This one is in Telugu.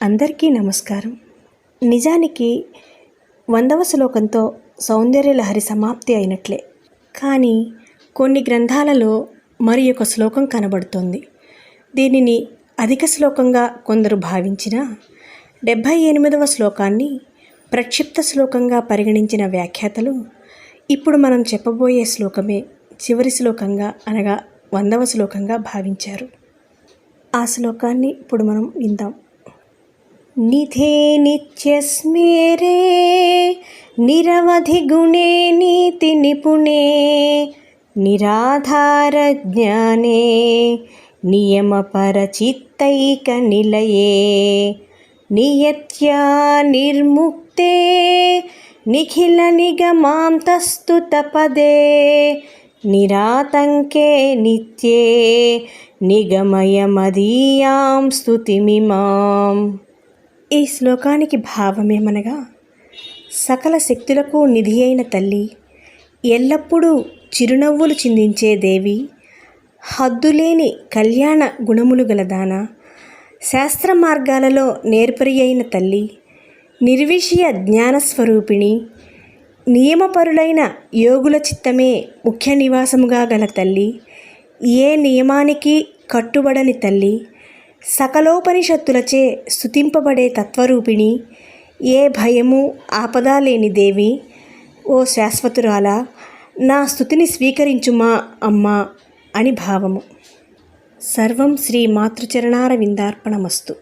అందరికీ నమస్కారం. నిజానికి 100వ శ్లోకంతో సౌందర్యలహరి సమాప్తి అయినట్లే. కానీ కొన్ని గ్రంథాలలో మరి ఒక శ్లోకం కనబడుతోంది. దీనిని అధిక శ్లోకంగా కొందరు భావించినా 78వ శ్లోకాన్ని ప్రక్షిప్త శ్లోకంగా పరిగణించిన వ్యాఖ్యాతలు ఇప్పుడు మనం చెప్పబోయే శ్లోకమే చివరి శ్లోకంగా అనగా 100వ శ్లోకంగా భావించారు. ఆ శ్లోకాన్ని ఇప్పుడు మనం విందాం. నిధే నిత్యస్మేరే నిరవధి గుణే నీతి నిపుణే నిరాధార జ్ఞానే నియమ పరచిత్తైక నిలయే నియత్యా నిర్ముక్తే నిఖిల నిగమాంతస్తుత పదే నిరాతంకే నిత్యే నిగమయమదీయాం స్తుతిమిమాం. ఈ శ్లోకానికి భావమేమనగా, సకల శక్తులకు నిధి అయిన తల్లి, ఎల్లప్పుడూ చిరునవ్వులు చిందించే దేవి, హద్దులేని కళ్యాణ గుణములు గలదాన, శాస్త్ర మార్గాలలో నేర్పరి అయిన తల్లి, నిర్విషయ జ్ఞానస్వరూపిణి, నియమపరులైన యోగుల చిత్తమే ముఖ్య నివాసముగా గల తల్లి, ఏ నియమానికి కట్టుబడని తల్లి, సకలోపనిషత్తులచే స్తుతింపబడే తత్వరూపిణి, ఏ భయము ఆపద లేని దేవి, ఓ శాశ్వతురాలా, నా స్తుతిని స్వీకరించుమా అమ్మా అని భావము. సర్వం శ్రీ మాతృచరణారవిందార్పణమస్తు.